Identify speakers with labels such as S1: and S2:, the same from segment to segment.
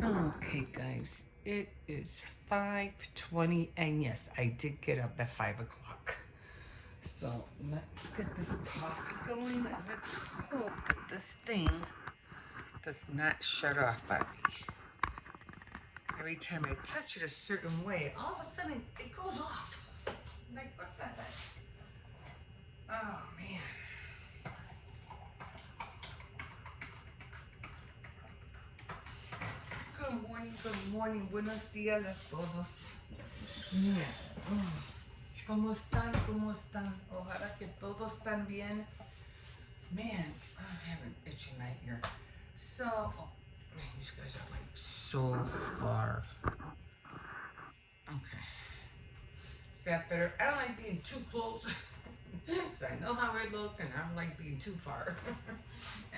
S1: Okay, guys, it is 5:20, and yes, I did get up at 5 o'clock. So let's get this coffee going, and let's hope that this thing does not shut off on me. Every time I touch it a certain way, all of a sudden it goes off. I'm like, what the heck? Oh, man. Good morning, buenos días a todos. Yeah. ¿Cómo están? ¿Cómo están? Ojalá que todos están bien. Man, I'm having itchy night here. So, oh, man, these guys are like so far. Okay. Is that better? I don't like being too close. Because I know how I look and I don't like being too far.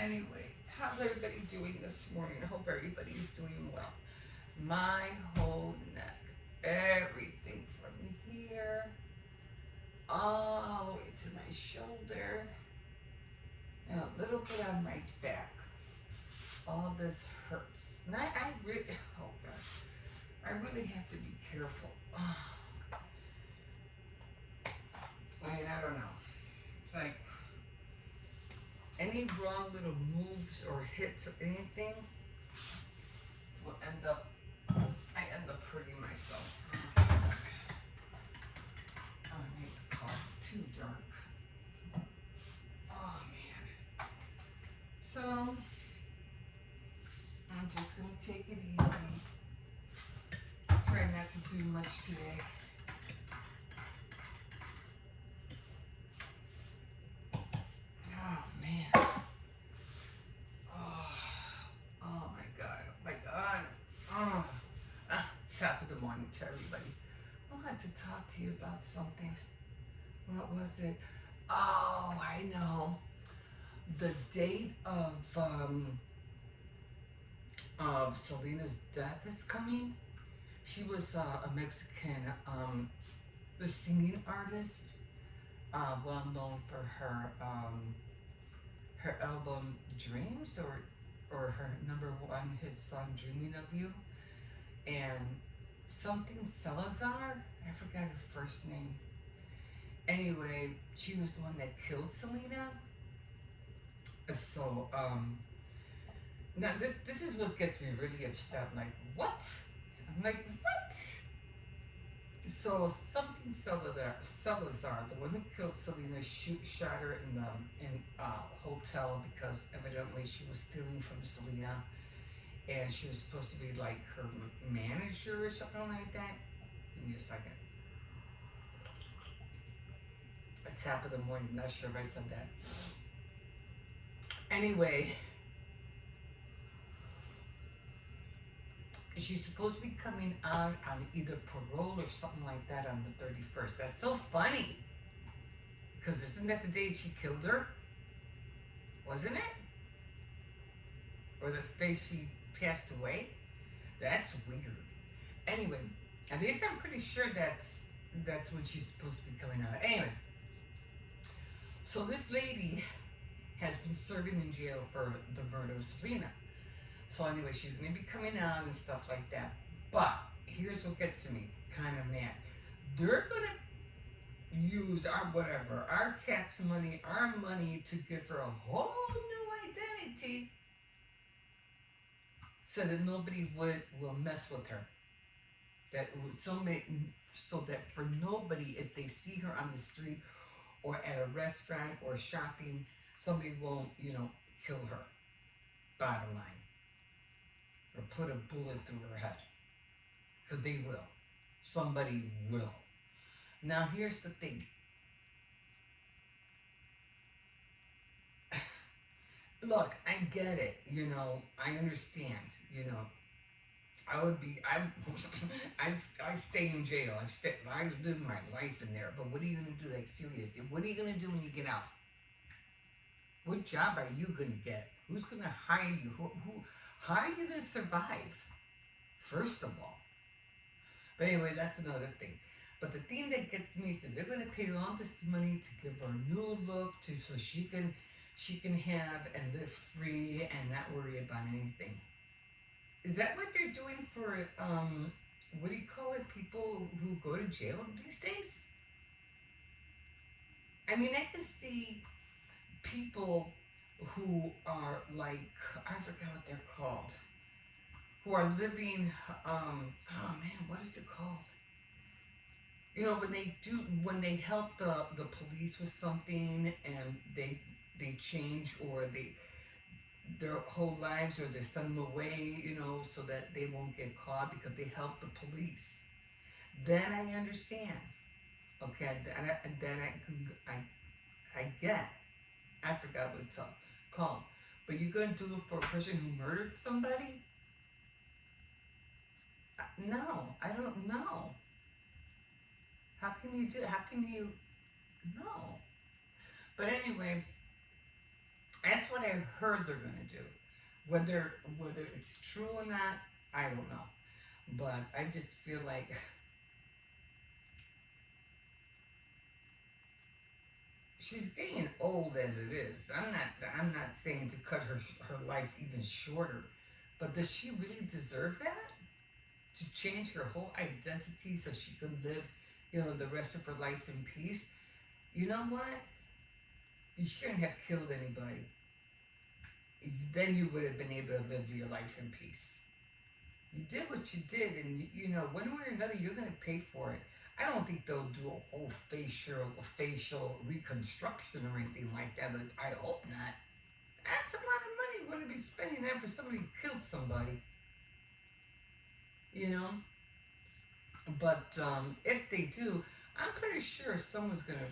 S1: Anyway, how's everybody doing this morning? I hope everybody's doing well. My whole neck, everything from here all the way to my shoulder and a little bit on my back. All this hurts. And I really, oh gosh, I really have to be careful. I mean, I don't know. It's like any wrong little moves or hits or anything will I end up hurting myself. Oh, I made the coffee too dark. Oh man. So, I'm just gonna take it easy. Try not to do much today. Oh man. Oh my god. Oh my god. Oh. Top of the morning to everybody. I wanted to talk to you about something. What was it? Oh, I know. The date of Selena's death is coming. She was a Mexican the singing artist, well known for her album Dreams or her number one hit song Dreaming of You, and something Salazar. I forgot her first name. Anyway, she was the one that killed Selena. So now this is what gets me really upset. I'm like, what? I'm like, what? So something Salazar, the one who killed Selena, shot her in hotel because evidently she was stealing from Selena, and she was supposed to be like her manager or something like that. Give me a second. At top of the morning, not sure if I said that. Anyway, she's supposed to be coming out on either parole or something like that on the 31st. That's so funny. Because isn't that the day she killed her? Wasn't it? Or the day she passed away? That's weird. Anyway, at least I'm pretty sure that's when she's supposed to be coming out. Anyway, so this lady has been serving in jail for the murder of Selena. So anyway, she's going to be coming out and stuff like that. But here's what gets to me, kind of mad. They're going to use our tax money, our money to give her a whole new identity so that nobody will mess with her. So that for nobody, if they see her on the street or at a restaurant or shopping, somebody won't, kill her. Bottom line. Or put a bullet through her head. Because they will. Somebody will. Now here's the thing. Look, I get it, I understand, I stay in jail. I live my life in there. But what are you gonna do? Like seriously, what are you gonna do when you get out? What job are you gonna get? Who's gonna hire you? How are you gonna survive? First of all. But anyway, that's another thing. But the thing that gets me is that they're gonna pay all this money to give her a new look, so she can have and live free and not worry about anything. Is that what they're doing for what do you call it? People who go to jail these days? I mean, I can see people who are like, I forgot what they're called, who are living oh man, what is it called? You know, when they help the police with something, and they change, or they their whole lives, or they send them away, you know, so that they won't get caught because they help the police. Then I understand. Okay, I get. I forgot what it's called. But you're gonna do it for a person who murdered somebody? No, I don't know. How can you do? How can you? No. But anyway, that's what I heard they're gonna do. Whether it's true or not, I don't know. But I just feel like she's getting old as it is. I'm not saying to cut her life even shorter, but does she really deserve that? To change her whole identity so she can live, you know, the rest of her life in peace? You know what? You shouldn't have killed anybody. Then you would have been able to live your life in peace. You did what you did, and you know, one way or another, you're gonna pay for it. I don't think they'll do a whole facial reconstruction or anything like that. I hope not. That's a lot of money you're going to be spending there for somebody who killed somebody. You know. But if they do, I'm pretty sure someone's gonna.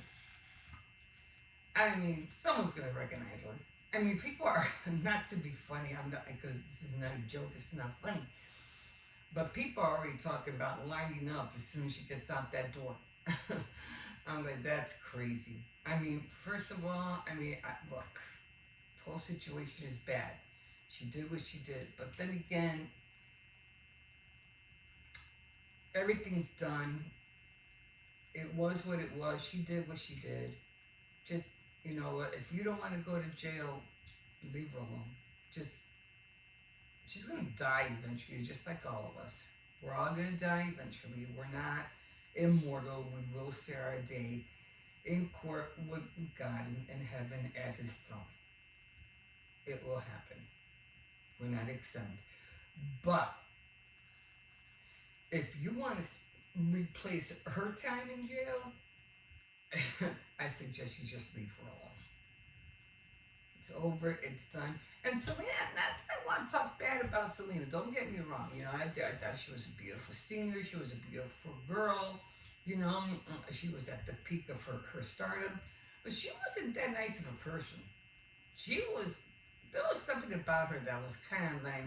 S1: I mean, someone's gonna recognize her. I mean, people are not to be funny. I'm not, because this is not a joke. It's not funny. But people are already talking about lining up as soon as she gets out that door. I'm like, that's crazy. I mean, first of all, look, the whole situation is bad. She did what she did. But then again, everything's done. It was what it was. She did what she did. Just, you know what, if you don't want to go to jail, leave her alone. Just, she's going to die eventually, just like all of us. We're all going to die eventually. We're not immortal. We will share our day in court with God in heaven at his throne. It will happen. We're not exempt. But if you want to replace her time in jail, I suggest you just leave her alone. It's over. It's done. And Selena, I want to talk bad about Selena. Don't get me wrong. You know, I thought she was a beautiful singer. She was a beautiful girl. You know, she was at the peak of her stardom. But she wasn't that nice of a person. There was something about her that was kind of like,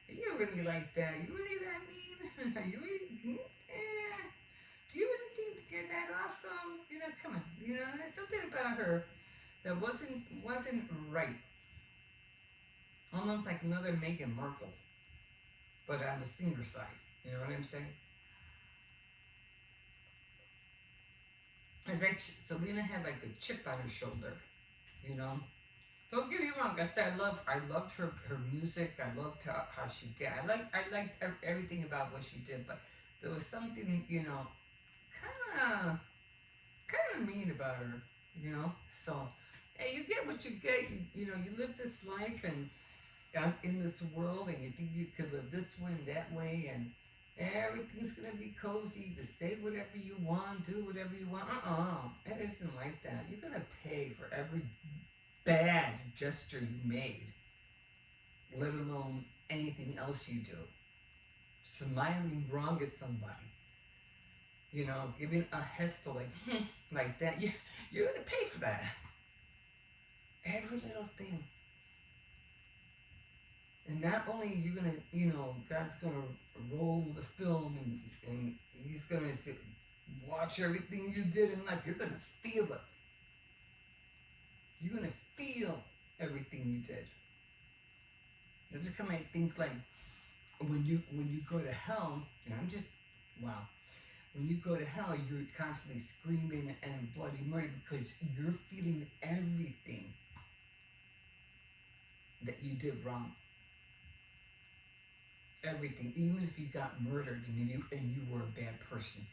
S1: you really like that? You really that mean? You really, yeah. Do you really think you're that awesome? You know, come on. You know, there's something about her that wasn't right. Almost like another Meghan Markle, but on the singer side. You know what I'm saying? It's like Selena had like a chip on her shoulder. You know. Don't get me wrong. I said I loved her music. I loved how she did. I liked everything about what she did. But there was something, you know, kind of mean about her. You know. So, hey, you get what you get. You know, you live this life and in this world, and you think you could live this way and that way, and everything's gonna be cozy. You can say whatever you want, do whatever you want. It isn't like that. You're gonna pay for every bad gesture you made, let alone anything else you do. Smiling wrong at somebody, you know, giving a hestal like that. You're gonna pay for that. Every little thing. And not only you're gonna, you know, God's gonna roll the film, and he's gonna watch everything you did in life. You're gonna feel it. You're gonna feel everything you did. That's just kind of think like when you go to hell, and I'm just wow. When you go to hell, you're constantly screaming and bloody murder because you're feeling everything that you did wrong. everything. Even if you got murdered and you were a bad person,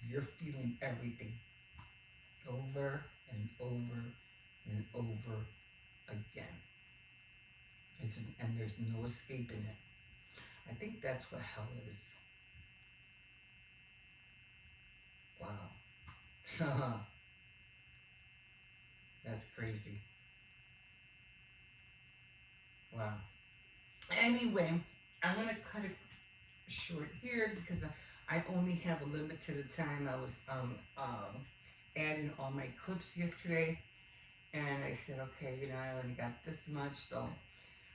S1: you're feeling everything over and over and over again. And there's no escaping it. I think that's what hell is. Wow. That's crazy. Wow. Anyway, I'm gonna cut it short here because I only have a limited time. I was adding all my clips yesterday, and I said, okay, I only got this much, so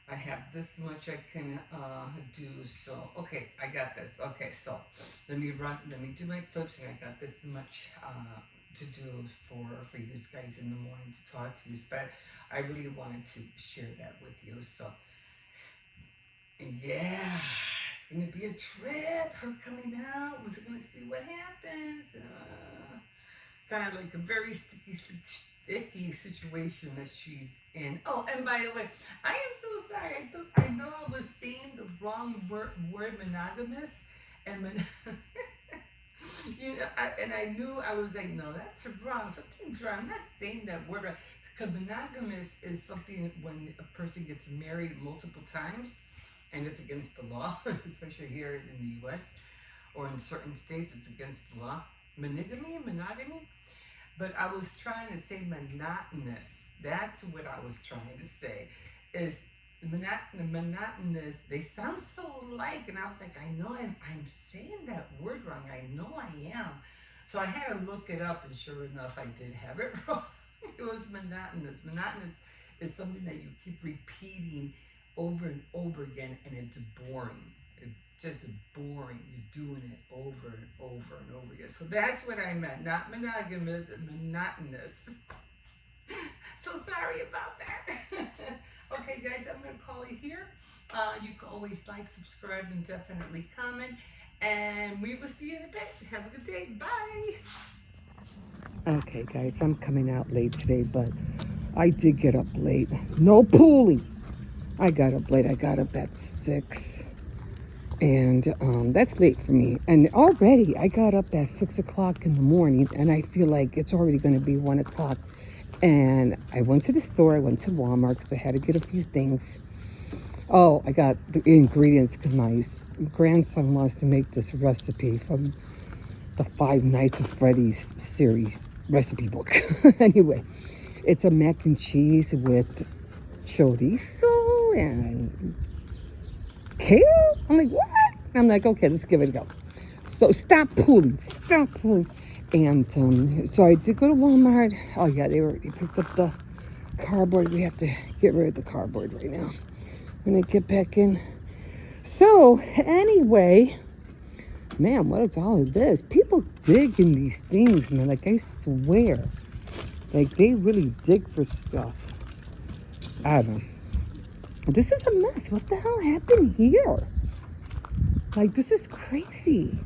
S1: I have this much I can do. So okay, I got this. Okay, so let me do my clips, and I got this much to do for you guys in the morning to talk to you. But I really wanted to share that with you. So yeah, it's gonna be a trip. Her coming out. We're gonna see what happens. Kind of like a very sticky situation that she's in. Oh, and by the way, I am so sorry. I know I was saying the wrong word monogamous, and and I knew I was like, no, that's wrong. Something's wrong. I'm not saying that word right. Because monogamous is something when a person gets married multiple times, and it's against the law, especially here in the U.S. or in certain states, it's against the law. Monogamy. But I was trying to say monotonous. That's what I was trying to say. Is monotonous. They sound so alike, and I was like, I know I'm saying that word wrong. I know I am. So I had to look it up, and sure enough, I did have it wrong. It was monotonous. Monotonous is something that you keep repeating over and over again, and it's boring. It's just boring. You're doing it over and over and over again. So that's what I meant. Not monogamous, monotonous. So sorry about that. Okay, guys, I'm going to call it here. You can always like, subscribe, and definitely comment. And we will see you in a bit. Have a good day. Bye. Okay, guys, I'm coming out late today, but I did get up late. No pooling. I got up late. I got up at 6. And that's late for me. And already I got up at 6 o'clock in the morning, and I feel like it's already going to be 1 o'clock. And I went to the store. I went to Walmart because I had to get a few things. Oh, I got the ingredients because my grandson wants to make this recipe from the 5 Nights at Freddy's series recipe book. Anyway, it's a mac and cheese with chorizo and kale. I'm like, what? I'm like, okay, let's give it a go. So stop pulling. And so I did go to Walmart. Oh yeah, they already picked up the cardboard. We have to get rid of the cardboard right now. I'm gonna get back in. So anyway, man, what is all of this? People dig in these things, man. Like, I swear, like, they really dig for stuff. I don't know. This is a mess. What the hell happened here? Like, this is crazy.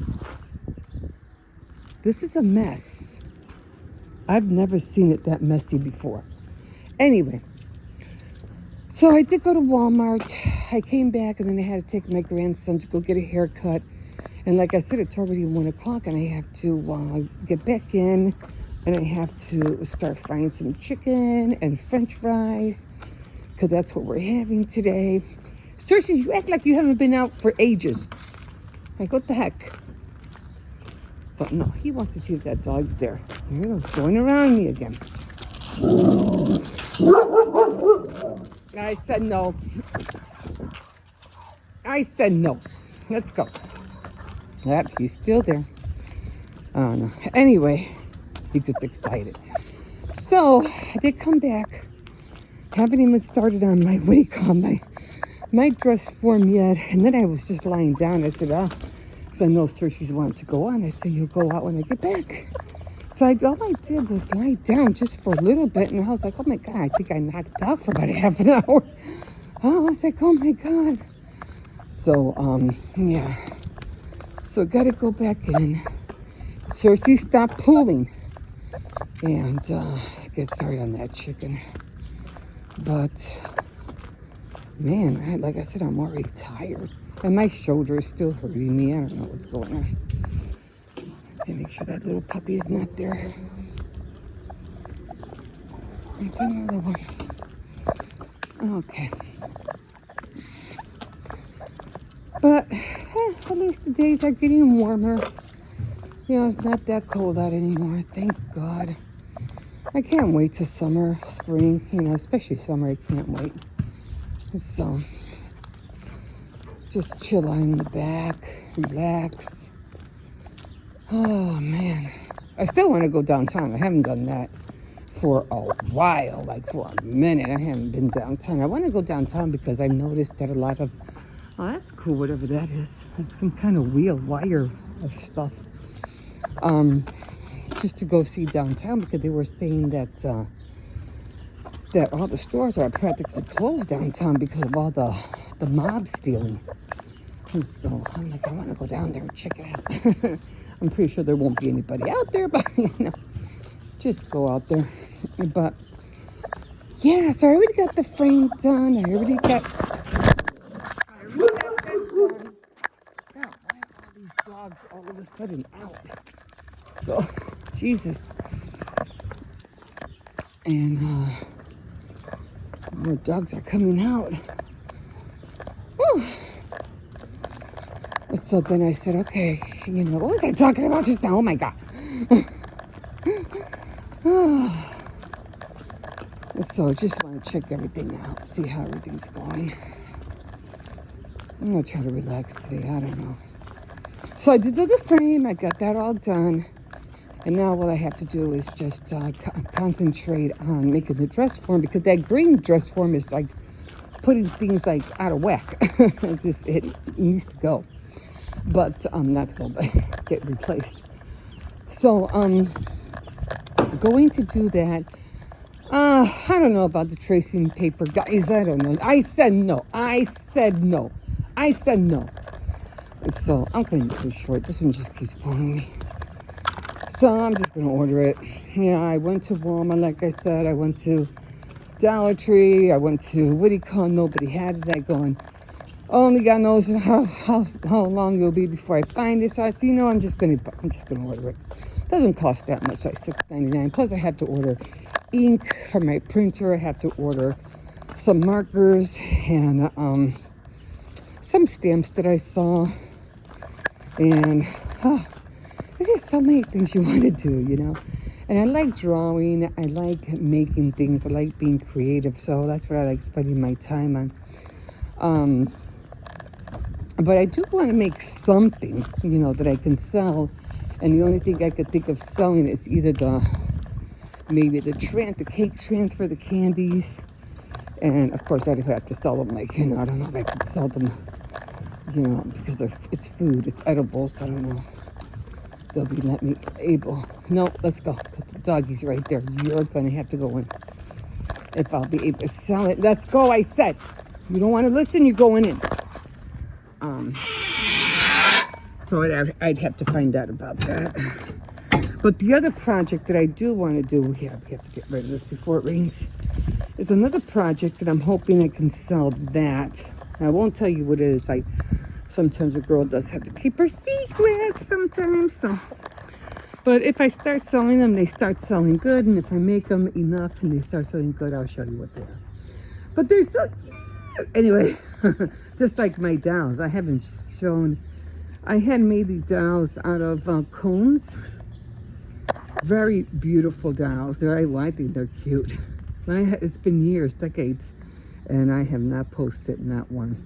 S1: This is a mess. I've never seen it that messy before. Anyway, so I did go to Walmart. I came back, and then I had to take my grandson to go get a haircut. And like I said, it's already 1 o'clock, and I have to get back in, and I have to start frying some chicken and French fries, because that's what we're having today. Cersei, you act like you haven't been out for ages. Like, what the heck? So, no, he wants to see if that dog's there. Here he goes, going around me again. I said no. Let's go. Yep, he's still there. No. Anyway, he gets excited. So, I did come back. Haven't even started on my, my dress form yet. And then I was just lying down. I said, because I know Cersei's wanted to go on. I said, you'll go out when I get back. So all I did was lie down just for a little bit. And I was like, oh my God, I think I knocked out for about a half an hour. I was like, oh my God. So, yeah. So got to go back in. Cersei, stop pulling. And get started on that chicken. But
S2: Man, like I said, I'm already tired. And my shoulder is still hurting me. I don't know what's going on. Let's see, make sure that little puppy's not there. It's another one. Okay. But at least the days are getting warmer. You know, it's not that cold out anymore. Thank God. I can't wait till summer, spring, you know, especially summer. I can't wait. So, just chill out in the back, relax. Oh, man. I still want to go downtown. I haven't done that for a while, like for a minute. I haven't been downtown. I want to go downtown because I've noticed that a lot of, oh, that's cool, whatever that is. Like some kind of wheel, wire of stuff. Just to go see downtown because they were saying that that all the stores are practically closed downtown because of all the mob stealing. So I'm like, I want to go down there and check it out. I'm pretty sure there won't be anybody out there, but you know, just go out there. But yeah, so I already got the frame done. I already got that done. God, why are all these dogs all of a sudden out? So, Jesus. And the dogs are coming out. Whew. So then I said, okay, you know, what was I talking about just now? Oh my God. So just want to check everything out, see how everything's going. I'm going to try to relax today. I don't know. So I did do the frame. I got that all done. And now what I have to do is just concentrate on making the dress form because that green dress form is like putting things like out of whack. It needs to go. But not to go, but get replaced. So going to do that. I don't know about the tracing paper, guys. I don't know. I said no. I said no. I said no. So I'm going to use short. This one just keeps pulling me. So I'm just going to order it. Yeah, I went to Walmart, like I said. I went to Dollar Tree. I went to, what do you call, nobody had it. I going, only God knows how long it'll be before I find it. So I said, you know, I'm just gonna order it. Doesn't cost that much, like $6.99. Plus I have to order ink for my printer. I have to order some markers and some stamps that I saw. And there's just so many things you want to do, you know. And I like drawing. I like making things. I like being creative. So that's what I like spending my time on. But I do want to make something, you know, that I can sell. And the only thing I could think of selling is either the cake transfer, the candies. And of course, I'd have to sell them, like, you know, I don't know if I could sell them, you know, because it's food, it's edible, so I don't know. They'll be let me able. No, let's go. The doggy's right there. You're going to have to go in. If I'll be able to sell it. Let's go, I said. You don't want to listen, you're going in. So I'd have to find out about that. But the other project that I do want to do, we have to get rid of this before it rains, is another project that I'm hoping I can sell that. I won't tell you what it is. Sometimes a girl does have to keep her secrets sometimes. So, but if I start selling them, they start selling good. And if I make them enough and they start selling good, I'll show you what they are. But they're so cute. Anyway, just like my dolls. I haven't shown... I had made the dolls out of cones. Very beautiful dolls. I think they're cute. It's been years, decades, and I have not posted not one,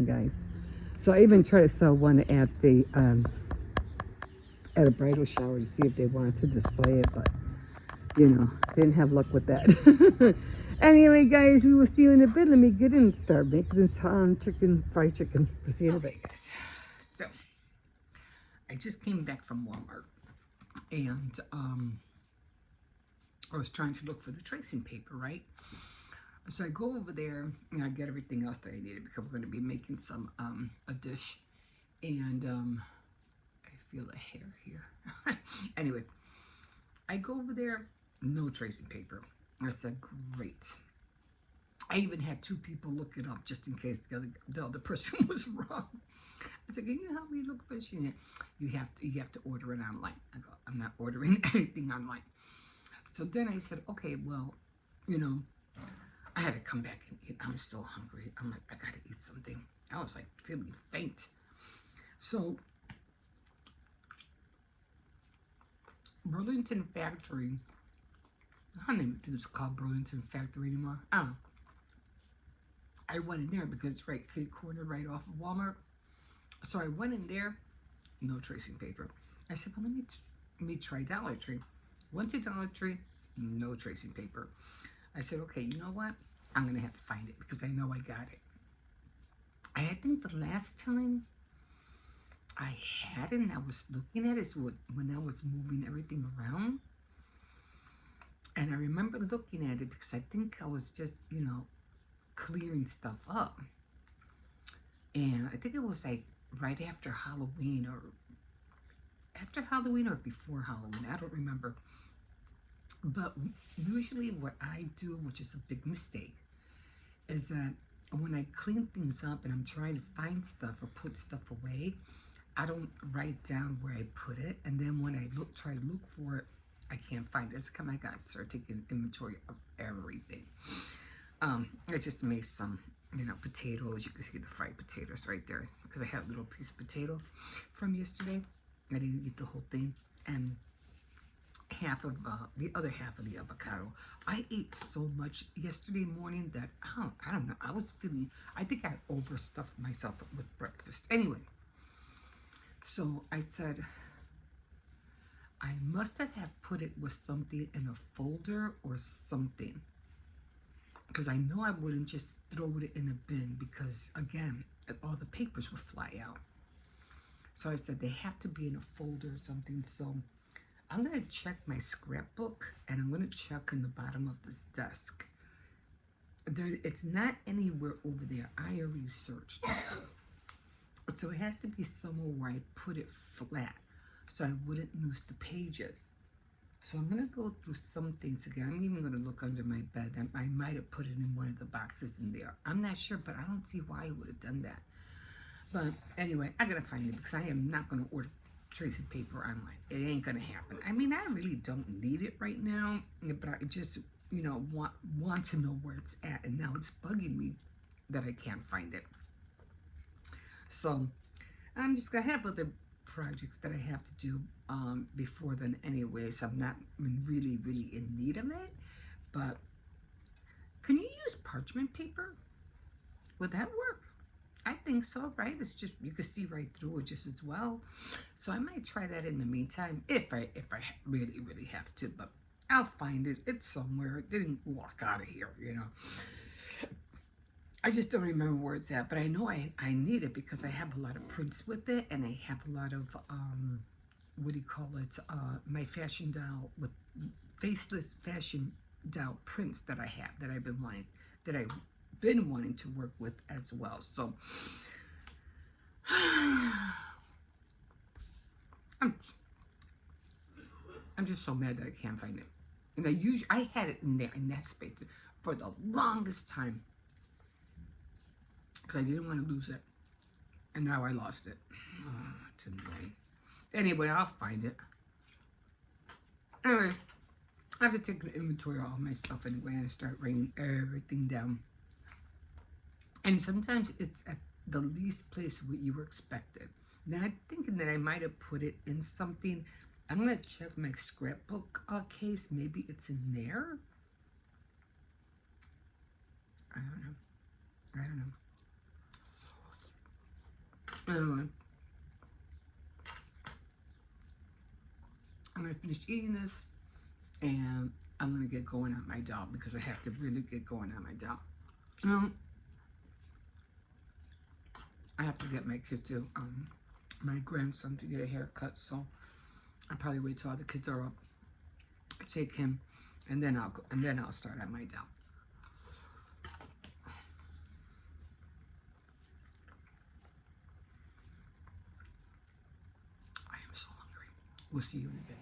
S2: guys. So I even tried to sell one at a bridal shower to see if they wanted to display it, but you know, didn't have luck with that. Anyway, guys, we will see you in a bit. Let me get in and start making this fried chicken. We'll see you in a bit, guys. So I just came back from Walmart, and I was trying to look for the tracing paper, right? So I go over there and I get everything else that I needed because we're going to be making some a dish, and I feel a hair here. Anyway, I go over there, no tracing paper. I said, great. I even had two people look it up just in case the other person was wrong. I said, "Can you help me look for Sheena?" You have to order it online. I go, "I'm not ordering anything online." So then I said, "Okay, well, you know, I had to come back and eat. I'm still hungry. I'm like, I gotta eat something." I was like feeling faint. So Burlington Factory, I don't even think it's called Burlington Factory anymore. I don't know. I went in there because it's right kitty corner right off of Walmart. So I went in there, no tracing paper. I said, well, let me try Dollar Tree. Went to Dollar Tree, no tracing paper. I said, okay, you know what? I'm gonna have to find it because I know I got it. I think the last time I had it and I was looking at it is when I was moving everything around. And I remember looking at it because I think I was just, clearing stuff up. And I think it was like right after Halloween or before Halloween. I don't remember. But usually what I do, which is a big mistake, is that when I clean things up and I'm trying to find stuff or put stuff away, I don't write down where I put it. And then when I try to look for it, I can't find it. It's kind of like I start taking inventory of everything. I just made some, potatoes. You can see the fried potatoes right there because I had a little piece of potato from yesterday. I didn't eat the whole thing. And the other half of the avocado. I ate so much yesterday morning that I don't know. I think I overstuffed myself with breakfast. Anyway, so I said I must have put it with something in a folder or something, because I know I wouldn't just throw it in a bin because again all the papers would fly out. So I said they have to be in a folder or something. So I'm going to check my scrapbook and I'm going to check in the bottom of this desk. It's not anywhere over there. I already searched. So it has to be somewhere where I put it flat so I wouldn't lose the pages. So I'm going to go through some things again. I'm even going to look under my bed. I might have put it in one of the boxes in there. I'm not sure, but I don't see why I would have done that. But anyway, I got to find it because I am not going to order tracing paper online. It ain't gonna happen. I mean, I really don't need it right now, but I just, want to know where it's at, and now it's bugging me that I can't find it. So I'm just gonna have other projects that I have to do before then anyways. I'm not really in need of it, but can you use parchment paper? Would that work? I think so, right? It's just, you can see right through it just as well. So I might try that in the meantime if I really have to, but I'll find it. It's somewhere. It didn't walk out of here, I just don't remember where it's at, but I know I need it because I have a lot of prints with it, and I have a lot of my fashion doll with faceless fashion doll prints that I have that I've been wanting to work with as well. So I'm just so mad that I can't find it. And I had it in there in that space for the longest time because I didn't want to lose it, and now I lost it. It's annoying. Anyway, I'll find it. Anyway, I have to take an inventory of all my stuff anyway and start writing everything down. And sometimes it's at the least place what you were expected. Now I'm thinking that I might have put it in something. I'm gonna check my scrapbook case. Maybe it's in there. I don't know. Anyway, I'm gonna finish eating this, and I'm gonna get going on my doll because I have to really get going on my doll. I have to get my kids to my grandson to get a haircut, so I'll probably wait till all the kids are up, take him, and then I'll start on my doll. I am so hungry. We'll see you in a bit.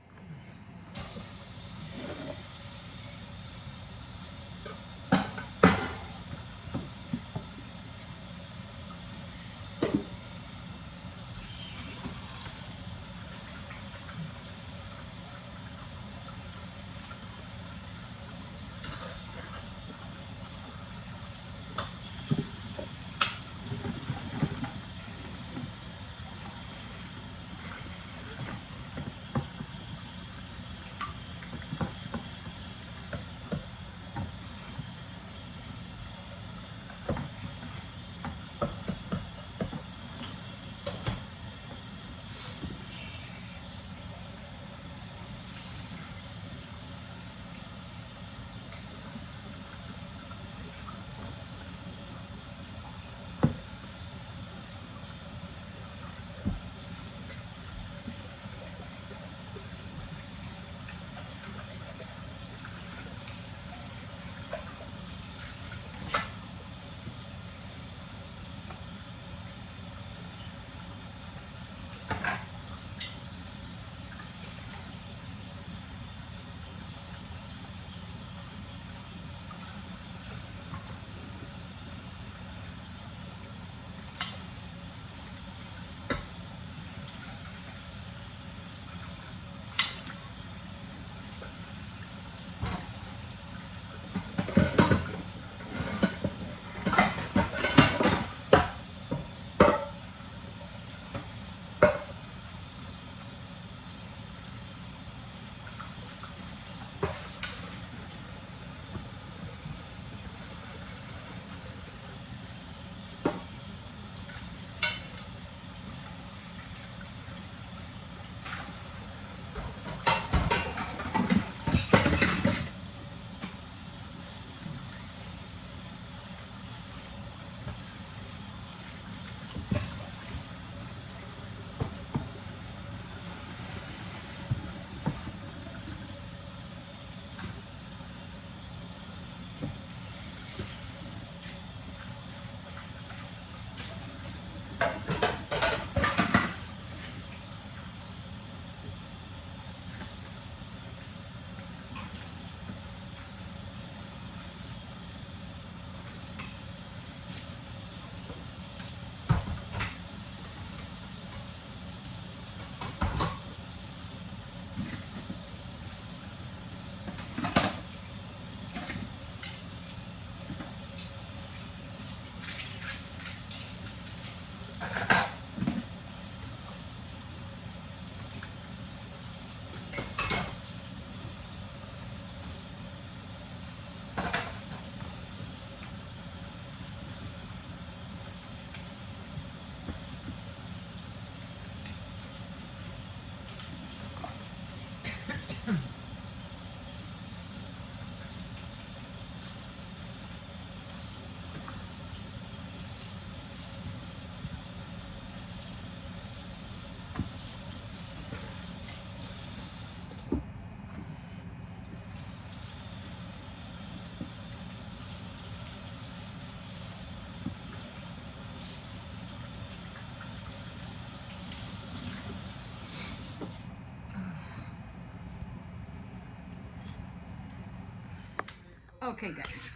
S2: Okay, guys,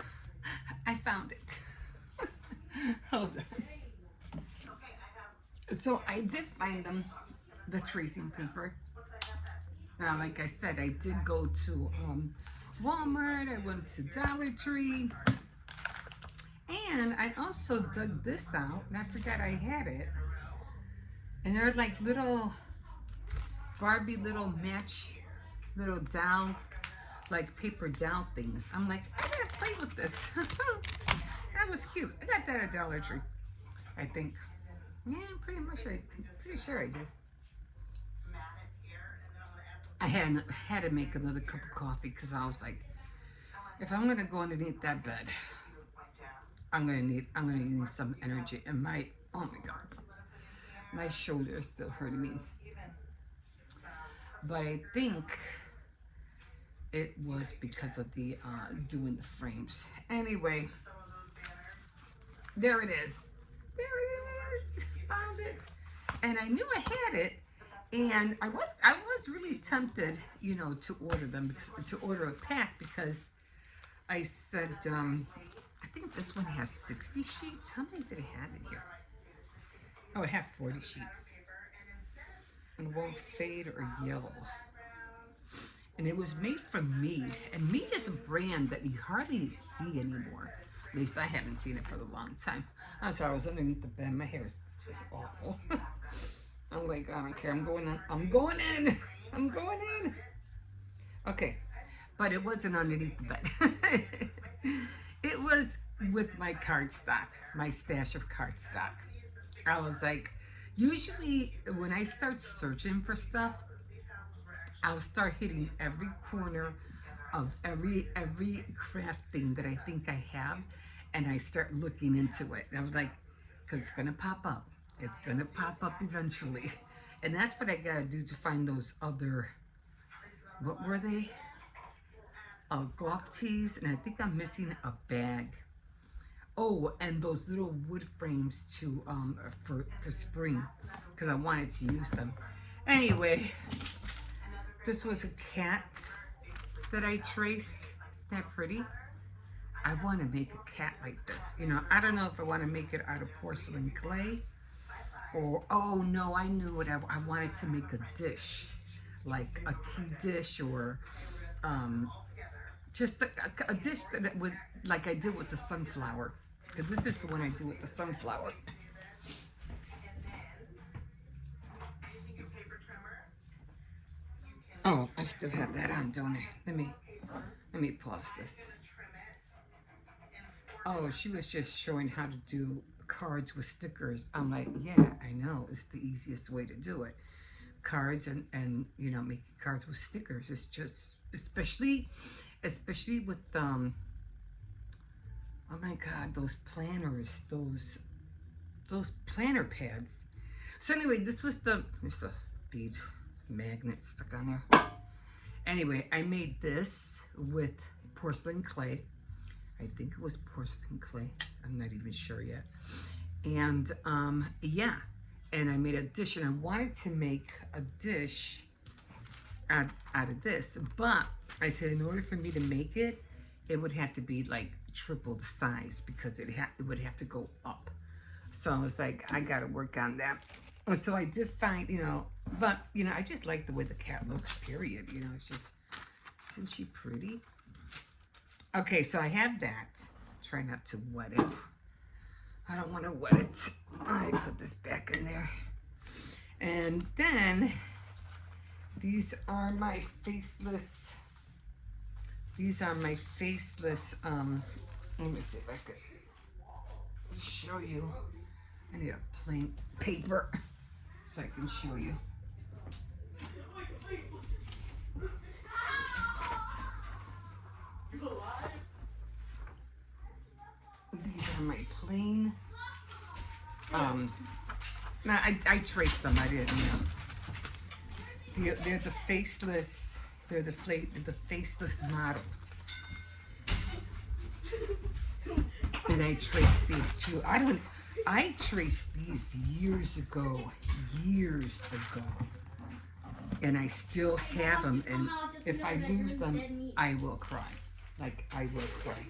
S2: I found it. Hold on. So I did find them, the tracing paper. Now, like I said, I did go to Walmart. I went to Dollar Tree. And I also dug this out, and I forgot I had it. And they're like little Barbie little match, little doll, like paper doll things. I'm like, I gotta play with this. That was cute. I got that at Dollar Tree, I think. Yeah, pretty sure I did. I had to make another cup of coffee because I was like, if I'm gonna go underneath that bed, I'm gonna need some energy. And oh my god, my shoulder is still hurting me. But I think it was because of the doing the frames. Anyway, there it is. There it is. Found it. And I knew I had it. And I was really tempted, you know, to order them, to order a pack, because I said, I think this one has 60 sheets. How many did it have in here? Oh, it had 40 sheets. And it won't fade or yellow. And it was made from Mead. And Mead is a brand that you hardly see anymore. At least I haven't seen it for a long time. I'm sorry, I was underneath the bed. My hair is just awful. I'm like, I don't care. I'm going in. I'm going in. I'm going in. Okay. But it wasn't underneath the bed. It was with my cardstock, my stash of cardstock. I was like, usually when I start searching for stuff, I'll start hitting every corner of every craft thing that I think I have, and I start looking into it. And I was like, because it's gonna pop up. It's gonna pop up eventually, and that's what I gotta do to find those other. What were they? Golf tees, and I think I'm missing a bag. Oh, and those little wood frames to for spring, because I wanted to use them. Anyway, this was a cat that I traced. Isn't that pretty? I want to make a cat like this. You know, I don't know if I want to make it out of porcelain clay or, oh no, I knew what I wanted to make a dish, like a key dish, or just a dish that would, like I did with the sunflower. Because this is the one I do with the sunflower. Oh, I still have that on, don't I? Let me pause this. Oh, she was just showing how to do cards with stickers. I'm like, yeah, I know. It's the easiest way to do it. Cards and you know, making cards with stickers. It's just, especially with oh my god, those planners, those planner pads. So anyway, this was there's a bead magnet stuck on there. Anyway, I made this with porcelain clay. I think it was porcelain clay. I'm not even sure yet. And yeah, and I made a dish, and I wanted to make a dish out of this, but I said in order for me to make it, it would have to be like triple the size, because it would have to go up. So I was like, I gotta work on that. And so I did find, you know, but you know, I just like the way the cat looks, period. You know, it's just, isn't she pretty? Okay, so I have that. Try not to wet it. I don't want to wet it. I put this back in there. And then these are my faceless, let me see if I could show you. I need a plain paper so I can show you. These are my plain, now I traced them, I didn't, you know. They're the faceless, they're the faceless models. And I traced these too. I traced these years ago. And I still have them, and if I lose them, I will cry. like I will cry.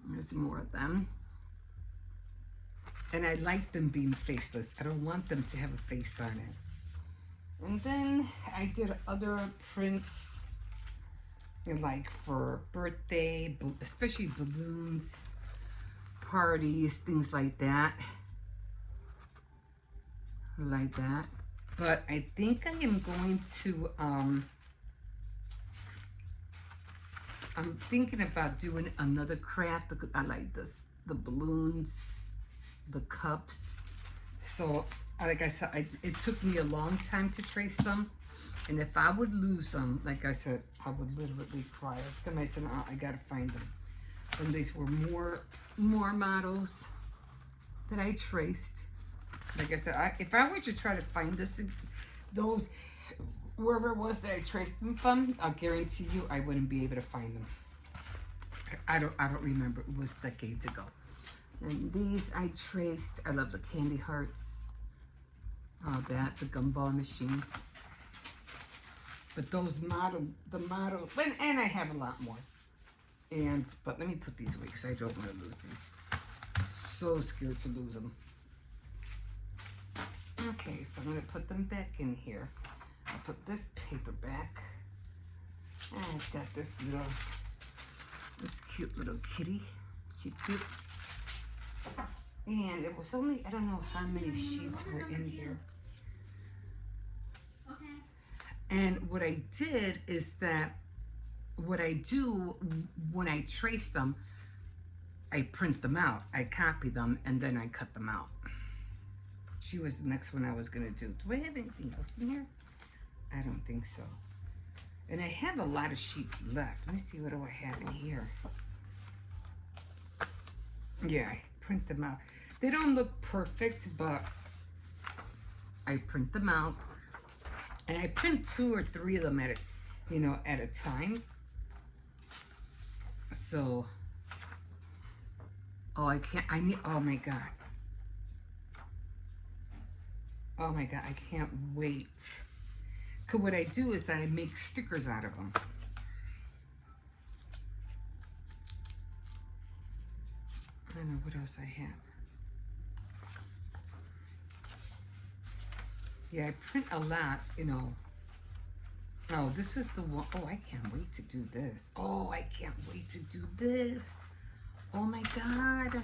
S2: There's more of them. And I like them being faceless. I don't want them to have a face on it. And then I did other prints, like for birthday, especially balloons, parties, things like that. Like that. But I think I am going to, I'm thinking about doing another craft because I like this, the balloons, the cups. So, like I said, it took me a long time to trace them. And if I would lose them, like I said, I would literally cry. I said, oh, I gotta find them. And these were more models that I traced. Like I said, if I were to try to find those, wherever it was that I traced them from, I'll guarantee you I wouldn't be able to find them. I don't remember. It was decades ago. And these I traced. I love the candy hearts. All that, the gumball machine. But those the model, and I have a lot more. But let me put these away because I don't want to lose these. So scared to lose them. Okay, so I'm going to put them back in here. I'll put this paper back. And I've got this cute little kitty. She's cute. And it was only, I don't know how many sheets were in here.
S3: Okay.
S2: And what I did is that, what I do when I trace them, I print them out, I copy them, and then I cut them out. She was the next one I was going to do. Do I have anything else in here? I don't think so. And I have a lot of sheets left. Let me see, what do I have in here? Yeah, I print them out. They don't look perfect, but I print them out. And I print 2 or 3 of them at a time. So, oh my God. Oh my God, I can't wait. Because what I do is I make stickers out of them. I don't know what else I have. Yeah, I print a lot, Oh, this is the one. Oh, I can't wait to do this. Oh, I can't wait to do this. Oh my God.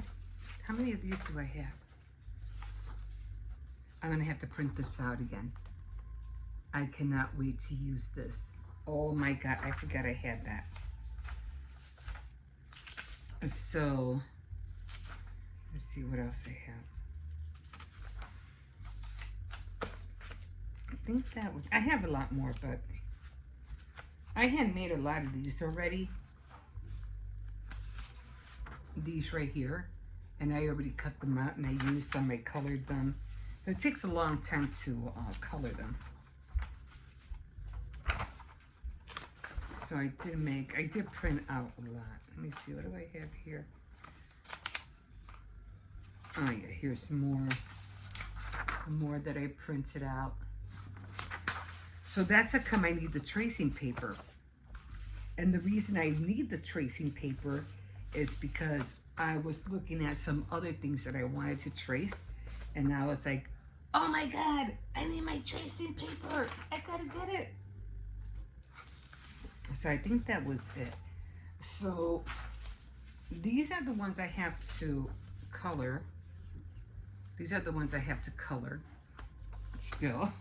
S2: How many of these do I have? I'm going to have to print this out again. I cannot wait to use this. Oh my God, I forgot I had that. So, let's see what else I have. I think that was, I have a lot more, but I had made a lot of these already. These right here. And I already cut them out and I used them, I colored them. It takes a long time to color them. So I did print out a lot. Let me see, what do I have here? Oh yeah, here's more that I printed out. So that's how come I need the tracing paper. And the reason I need the tracing paper is because I was looking at some other things that I wanted to trace. And I was like, oh my God, I need my tracing paper. I gotta get it. So I think that was it. So these are the ones I have to color. These are the ones I have to color still.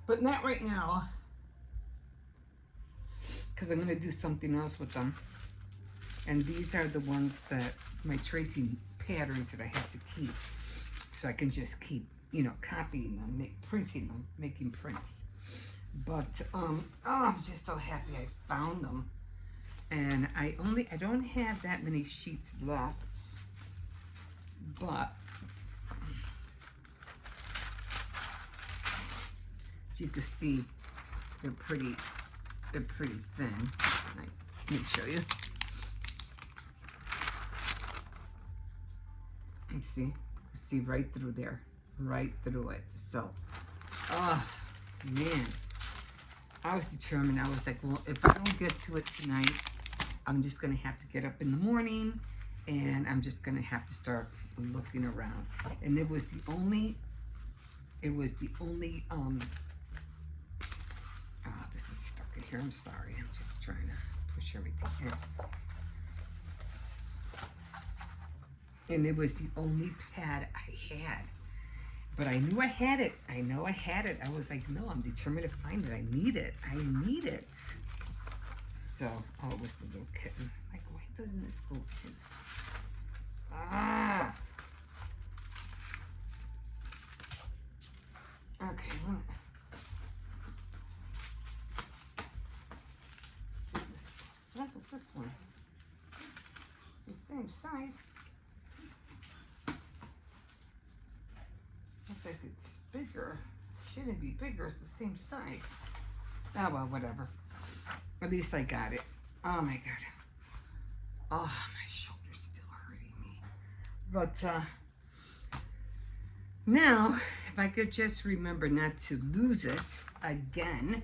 S2: But not right now. Because I'm going to do something else with them. And these are the ones that, my tracing patterns that I have to keep. So I can just keep, copying them, printing them, making prints. But, I'm just so happy I found them. And I don't have that many sheets left. But, as you can see, they're pretty thin. Let me show you. You see right through there, right through it. So, man, I was determined. I was like, well, if I don't get to it tonight, I'm just going to have to get up in the morning and I'm just going to have to start looking around. And it was the only, oh, this is stuck in here. I'm sorry. I'm just trying to push everything in. And it was the only pad I had. But I knew I had it. I know I had it. I was like, no, I'm determined to find it. I need it. I need it. So, oh, it was the little kitten. Like, why doesn't this go in? Ah! Okay, what's with this one? The same size. Looks like it's bigger. Shouldn't be bigger. It's the same size. Oh well, whatever. At least I got it. Oh my god. Oh, my shoulder's still hurting me. But now, if I could just remember not to lose it again.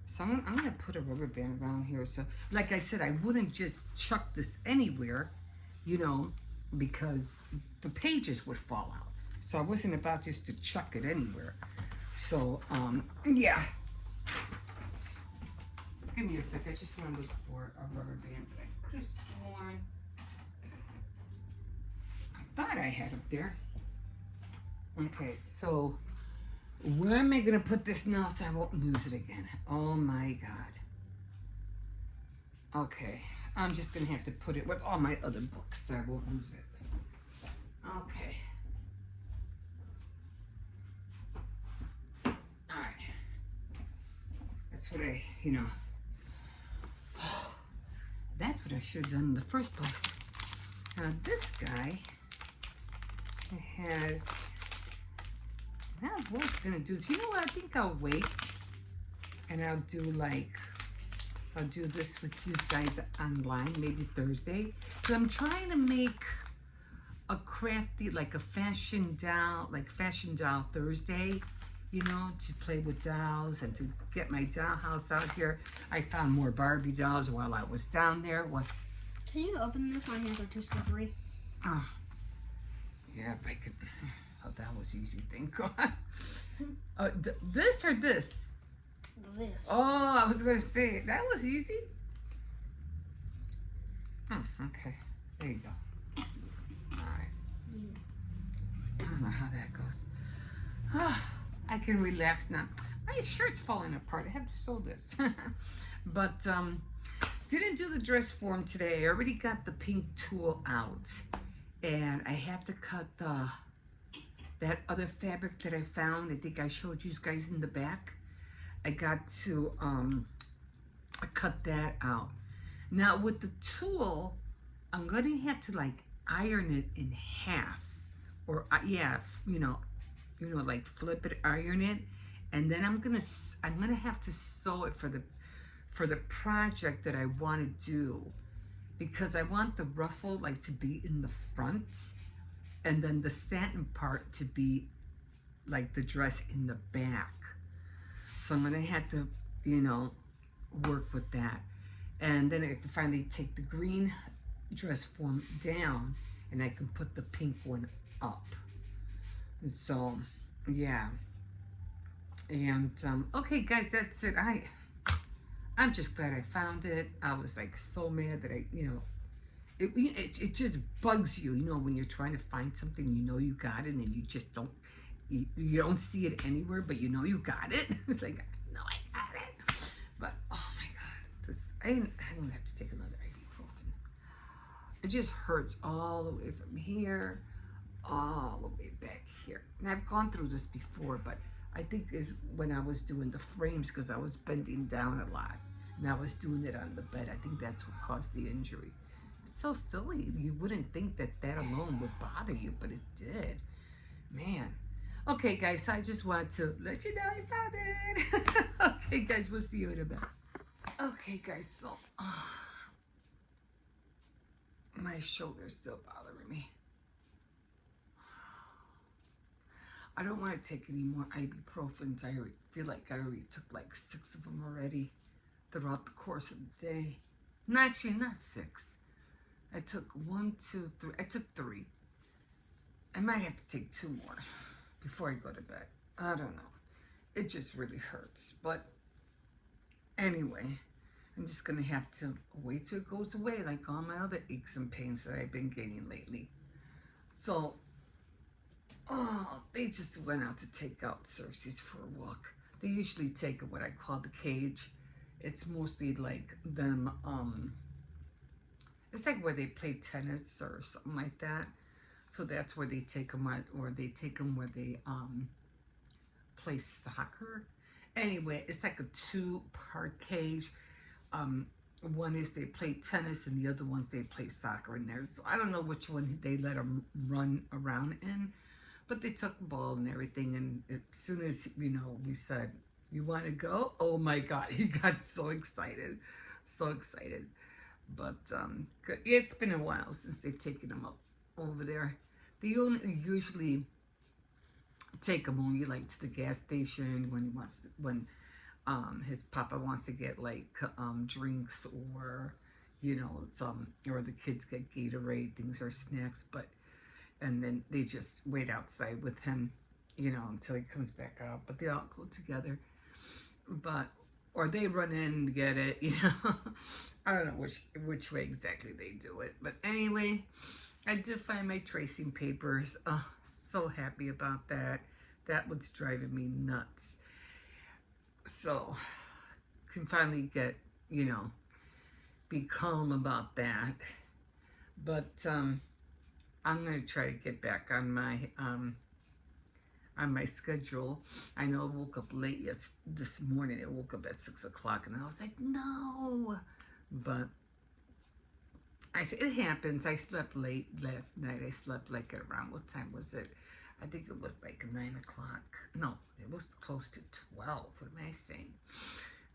S2: So I'm gonna put a rubber band around here. So, like I said, I wouldn't just chuck this anywhere, you know, because the pages would fall out. So I wasn't about just to chuck it anywhere. So, yeah. Give me a sec. I just want to look for a rubber band that I could have sworn I thought I had up there. Okay, so where am I gonna put this now so I won't lose it again? Oh my god. Okay, I'm just gonna have to put it with all my other books so I won't lose it. Okay. Alright. That's what I, you know. That's what I should have done in the first place. Now this guy has, now what's gonna do is, you know what, I think I'll wait and I'll do this with you guys online, maybe Thursday. Because I'm trying to make a crafty, like a fashion doll Thursday, you know, to play with dolls and to get my doll house out here. I found more Barbie dolls while I was down there. What?
S3: Can you open this? My hands are too slippery.
S2: Oh, yeah, if I could. Oh, that was easy. Thank God. This or this?
S3: This.
S2: Oh, I was going to say, that was easy. Okay. There you go. All right. I don't know how that goes. Oh, I can relax now. My shirt's falling apart. I have to sew this. But didn't do the dress form today. I already got the pink tulle out. And I have to cut that other fabric that I found. I think I showed you guys in the back. I got to cut that out. Now with the tulle, I'm gonna have to like iron it in half, or yeah, you know, like flip it, iron it, and then I'm gonna have to sew it for the project that I want to do, because I want the ruffle like to be in the front, and then the satin part to be like the dress in the back. So I'm gonna have to, you know, work with that. And then I can finally take the green dress form down and I can put the pink one up. So, yeah. And, okay guys, that's it. I'm just glad I found it. I was like so mad that it just bugs you, you know, when you're trying to find something, you know you got it and you just don't, you don't see it anywhere, but you know you got it. It's like, no, I got it. But oh my god, I'm gonna have to take another ibuprofen. It just hurts all the way from here, all the way back here. And I've gone through this before, but I think it's when I was doing the frames, because I was bending down a lot and I was doing it on the bed. I think that's what caused the injury. It's so silly. You wouldn't think that alone would bother you, but it did. Man. Okay, guys, I just want to let you know I found it. Okay, guys, we'll see you in a bit. Okay, guys, so my shoulder's still bothering me. I don't want to take any more ibuprofen. I feel like I already took like 6 of them already throughout the course of the day. No, actually, not 6. I took 1, 2, 3. I took 3. I might have to take 2 more before I go to bed. I don't know. It just really hurts. But anyway, I'm just going to have to wait till it goes away, like all my other aches and pains that I've been getting lately. So, they just went out to take out Cersei's for a walk. They usually take what I call the cage. It's mostly like them, it's like where they play tennis or something like that. So that's where they take them, or they take them where they play soccer. Anyway, it's like a 2-part cage. One is they play tennis, and the other ones they play soccer in there. So I don't know which one they let them run around in, but they took the ball and everything. And as soon as we said, "You want to go?" Oh my God, he got so excited, so excited. But it's been a while since they've taken him up over there. They only usually take him only like to the gas station when he wants to, when his papa wants to get like drinks, or some, or the kids get Gatorade things or snacks. But and then they just wait outside with him, until he comes back out. But they all go together. But or they run in and get it. I don't know which way exactly they do it. But anyway, I did find my tracing papers. Oh, so happy about that. That was driving me nuts. So, can finally get, be calm about that. But I'm going to try to get back on my schedule. I know I woke up late this morning. I woke up at 6 o'clock, and I was like, no. But I said, it happens. I slept late last night. I slept like at around, what time was it? I think it was like 9 o'clock. No, it was close to 12. What am I saying?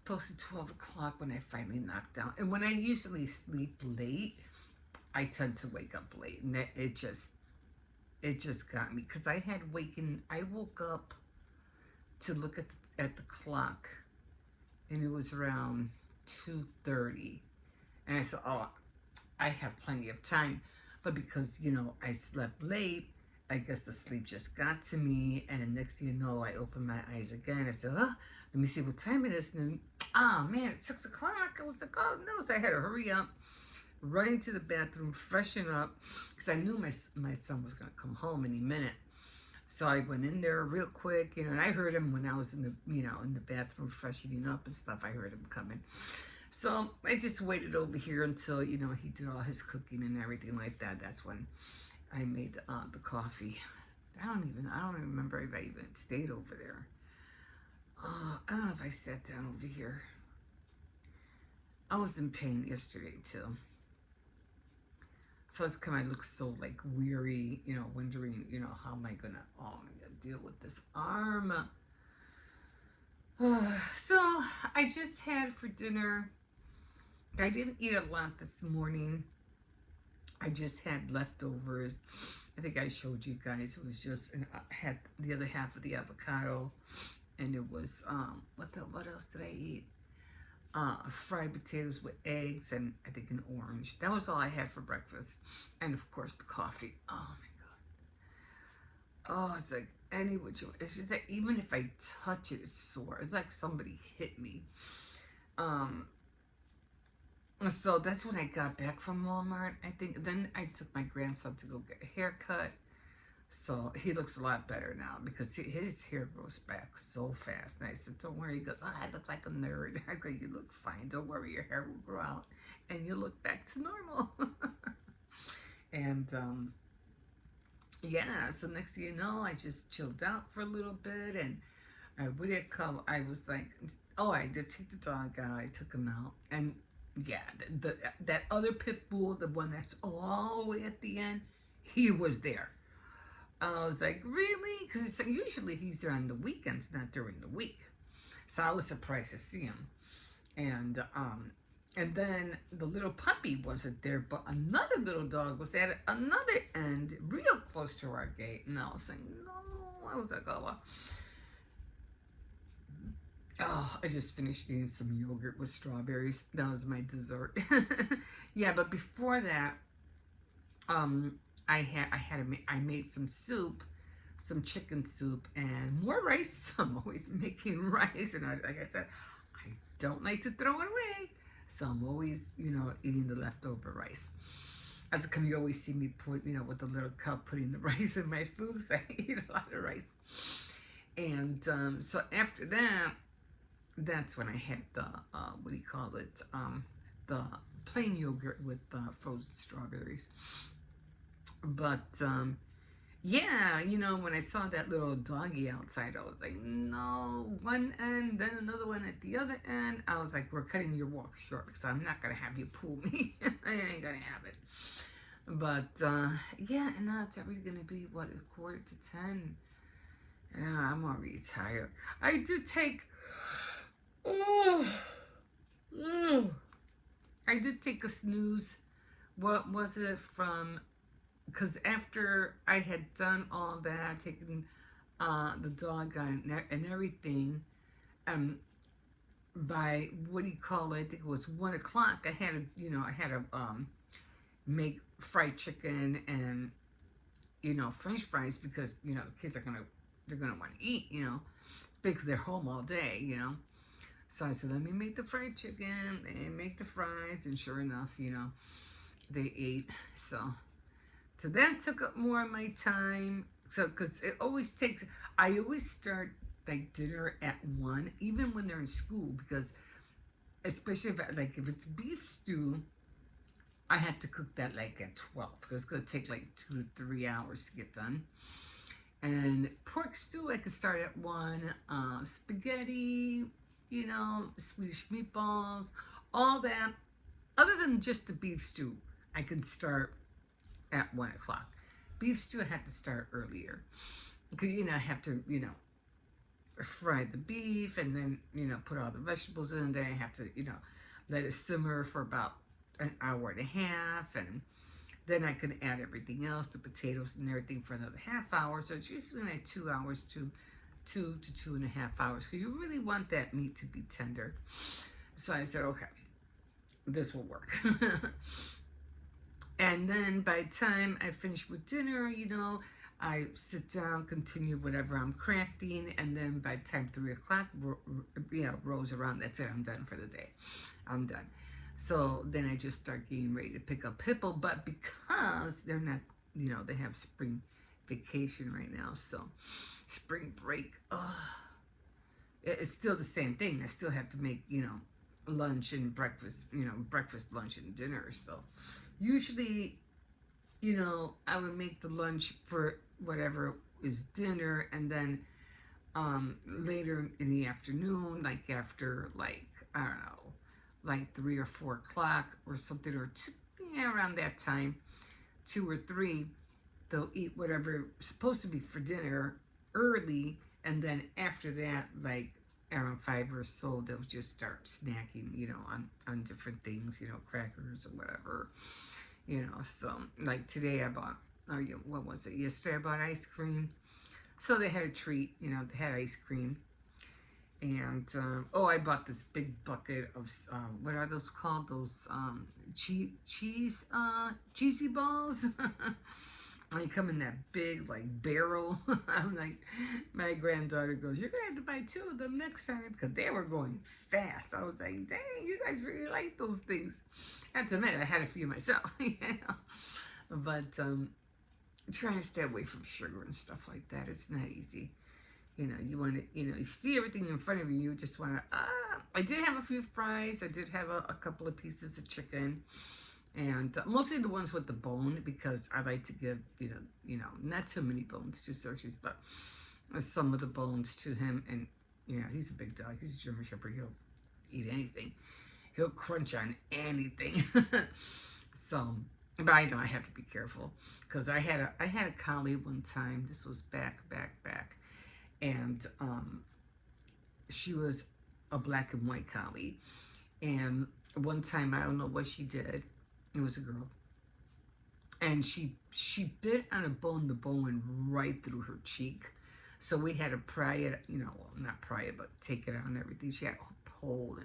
S2: Close to 12 o'clock when I finally knocked out. And when I usually sleep late, I tend to wake up late. And it just got me. Because I woke up to look at the clock. And it was around 2:30. And I said, oh, I have plenty of time. But because, I slept late, I guess the sleep just got to me. And next thing you know, I opened my eyes again. I said, let me see what time it is. And man, it's 6 o'clock. I was like, oh no. So I had to hurry up, run into the bathroom, freshen up, because I knew my son was going to come home any minute. So I went in there real quick, and I heard him when I was in the bathroom freshening up and stuff. I heard him coming. So I just waited over here until, he did all his cooking and everything like that. That's when I made the coffee. I don't even remember if I even stayed over there. I don't know if I sat down over here. I was in pain yesterday too. So it's kind of look so like weary, wondering, how am I gonna deal with this arm? So I just had for dinner. I didn't eat a lot this morning. I just had leftovers. I think I showed you guys. It was just, and I had the other half of the avocado, and it was what else did I eat? Fried potatoes with eggs, and I think an orange. That was all I had for breakfast, and of course the coffee. Oh my God. Oh, it's like it's just like even if I touch it, it's sore. It's like somebody hit me. So that's when I got back from Walmart, I think. Then I took my grandson to go get a haircut. So he looks a lot better now because his hair grows back so fast. And I said, don't worry. He goes, I look like a nerd. I go, you look fine. Don't worry. Your hair will grow out and you'll look back to normal. And yeah, so next thing you know, I just chilled out for a little bit. And I was like, oh, I did take the dog out. I took him out. And yeah, that other pit bull, the one that's all the way at the end, he was there. I was like, really? Because usually he's there on the weekends, not during the week. So I was surprised to see him. And
S1: And then the little puppy wasn't there, but another little dog was at another end, real close to our gate. And I was saying, no. I was like, oh, well. Oh, I just finished eating some yogurt with strawberries. That was my dessert. Yeah, but before that, um, I made some soup, some chicken soup, and more rice. I'm always making rice, and like I said, I don't like to throw it away, so I'm always, eating the leftover rice. As a come, you always see me put, with a little cup putting the rice in my food. So I eat a lot of rice. And so after that, that's when I had the what do you call it? The plain yogurt with frozen strawberries. But yeah, when I saw that little doggy outside, I was like, no, one end, then another one at the other end. I was like, we're cutting your walk short because I'm not gonna have you pull me. I ain't gonna have it. But yeah, and now it's already gonna be what, 9:45. Yeah, I'm already tired. I did take. Oh, oh. I did take a snooze. What was it from? Because after I had done all that, taking the dog and everything, um, by what do you call it? I think it was 1 o'clock. I had to make fried chicken and French fries because the kids they're gonna want to eat because they're home all day. So I said, let me make the fried chicken and make the fries, and sure enough, they ate. So that took up more of my time. So, because it always takes, I always start like dinner at 1, even when they're in school, because especially if it's beef stew, I have to cook that like at 12, because it's going to take like 2 to 3 hours to get done. And pork stew, I could start at 1. Spaghetti, Swedish meatballs, all that. Other than just the beef stew, I can start at 1 o'clock. Beef stew, I have to start earlier because I have to fry the beef and then put all the vegetables in. Then I have to let it simmer for about an hour and a half, and then I can add everything else, the potatoes and everything, for another half hour. So it's usually like 2 hours to 2.5 hours because you really want that meat to be tender. So I said, okay, this will work. And then by the time I finish with dinner, I sit down, continue whatever I'm crafting, and then by the time 3 o'clock rolls around, that's it. I'm done for the day. I'm done. So then I just start getting ready to pick up Hippo, but because they're not, they have spring vacation right now, so spring break. It's still the same thing. I still have to make lunch and breakfast, breakfast, lunch, and dinner. So usually, I would make the lunch for whatever is dinner, and then later in the afternoon, like after I don't know, like 3 or 4 o'clock or something, or 2, around that time, 2 or 3, they'll eat whatever is supposed to be for dinner early, and then after that, like around 5 or so, they'll just start snacking, on different things, crackers or whatever. So like today I bought, what was it? Yesterday I bought ice cream. So they had a treat, they had ice cream. And, I bought this big bucket of, what are those called? Those cheesy balls. They come in that big, like, barrel. I'm like, my granddaughter goes, you're going to have to buy 2 of them next time, because they were going fast. I was like, dang, you guys really like those things. And to admit, I had a few myself, But trying to stay away from sugar and stuff like that, it's not easy. You want to, you see everything in front of you. You just want to, I did have a few fries. I did have a couple of pieces of chicken. And mostly the ones with the bone, because I like to give, not too many bones to Xerxes, but some of the bones to him. And, he's a big dog. He's a German Shepherd. He'll eat anything. He'll crunch on anything. So, but I know I have to be careful, because I had a collie one time. This was back. And she was a black and white collie. And one time, I don't know what she did. It was a girl. And she bit on a bone, the bone went right through her cheek. So we had to pry it, well, not pry it, but take it out and everything. She had a hole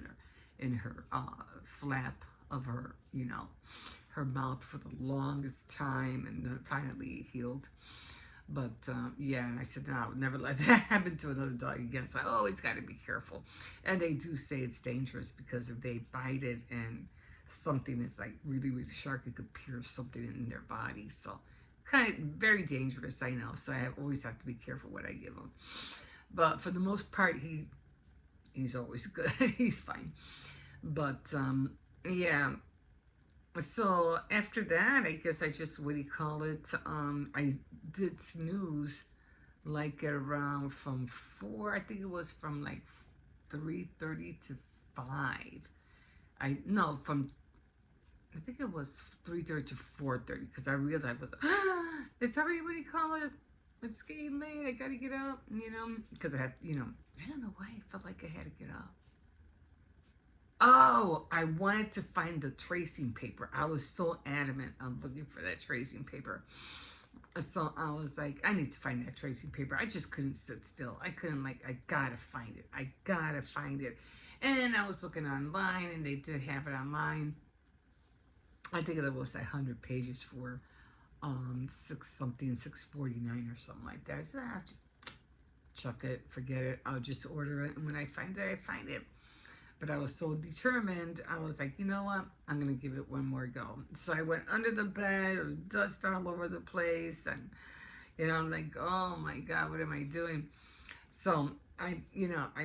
S1: in her flap of her, her mouth for the longest time, and then finally it healed. But yeah, and I said, no, I would never let that happen to another dog again. So I always got to be careful. And they do say it's dangerous because if they bite it and something that's like really, really sharp, it could pierce something in their body. So kind of very dangerous, I know. So I always have to be careful what I give them. But for the most part, he's always good. He's fine. But yeah. So after that, I guess I just, what do you call it? I did snooze like at around from 4. I think it was from like 3:30 to 5. From I think it was 3:30 to 4:30 because I realized it's already, what do you call it? It's getting late. I gotta get up, because I had, I don't know why I felt like I had to get up. Oh, I wanted to find the tracing paper. I was so adamant on looking for that tracing paper. So I was like, I need to find that tracing paper. I just couldn't sit still. I couldn't, I gotta find it. I gotta find it. And I was looking online, and they did have it online. I think it was 100 pages for 649 or something like that. I said, I have to chuck it, forget it. I'll just order it, and when I find it, I find it. But I was so determined, I was like, you know what? I'm going to give it one more go. So I went under the bed, there was dust all over the place. And, I'm like, oh my God, what am I doing? So I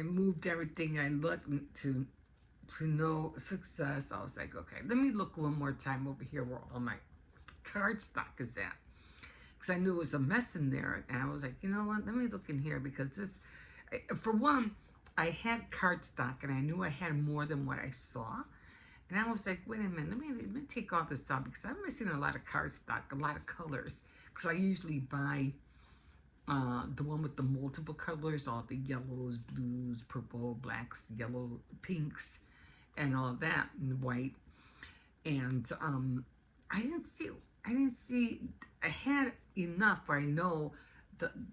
S1: moved everything. I looked to no success. I was like, okay, let me look one more time over here where all my cardstock is at. Because I knew it was a mess in there. And I was like, you know what? Let me look in here because for one, I had cardstock, and I knew I had more than what I saw. And I was like, wait a minute, let me take all this out because I'm missing a lot of cardstock, a lot of colors. Because I usually buy the one with the multiple colors, all the yellows, blues, purple, blacks, yellow, pinks, and all that, and white. And I didn't see, I had enough where I know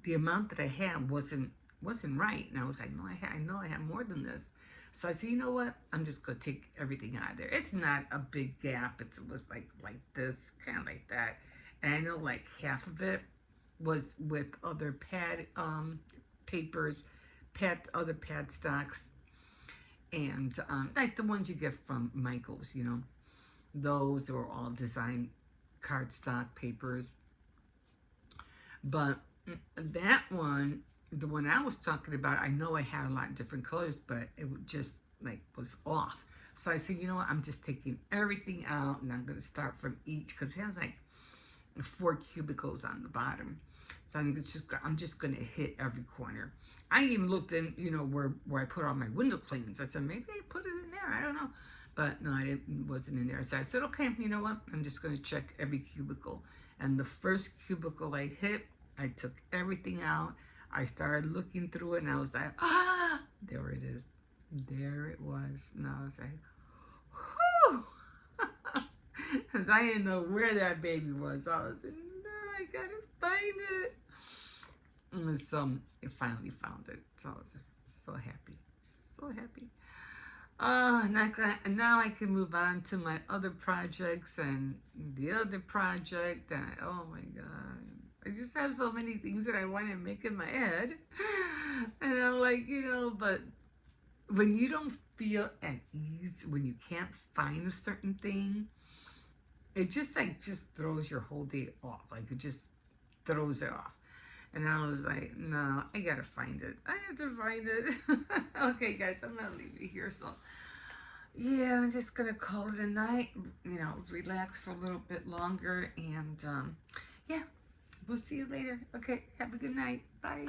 S1: the amount that I had wasn't right. And I was like, no, I know I have more than this. So I said, you know what? I'm just going to take everything out of there. It's not a big gap. It was like this, kind of like that. And I know like half of it was with other pad papers, other pad stocks, and like the ones you get from Michael's, those were all design cardstock papers. But that one, the one I was talking about, I know I had a lot of different colors, but it just was off. So I said, you know what, I'm just taking everything out, and I'm going to start from each, because it has like 4 cubicles on the bottom. So I'm just going to hit every corner. I even looked in, where I put all my window cleans. I said, maybe I put it in there. I don't know. But no, it wasn't in there. So I said, okay, you know what? I'm just going to check every cubicle. And the first cubicle I hit, I took everything out. I started looking through it, and I was like, there it is. There it was. And I was like, whew. Because I didn't know where that baby was. I was like, no, I got to find it. And so I finally found it. So I was so happy. So happy. Now I can move on to my other projects and the other project. And oh my God. I just have so many things that I want to make in my head. And I'm like, but when you don't feel at ease, when you can't find a certain thing, it just throws your whole day off. Like it just throws it off. And I was like, no, I gotta find it. I have to find it. Okay, guys, I'm gonna leave it here. So, yeah, I'm just gonna call it a night. Relax for a little bit longer. And, yeah, we'll see you later. Okay, have a good night. Bye.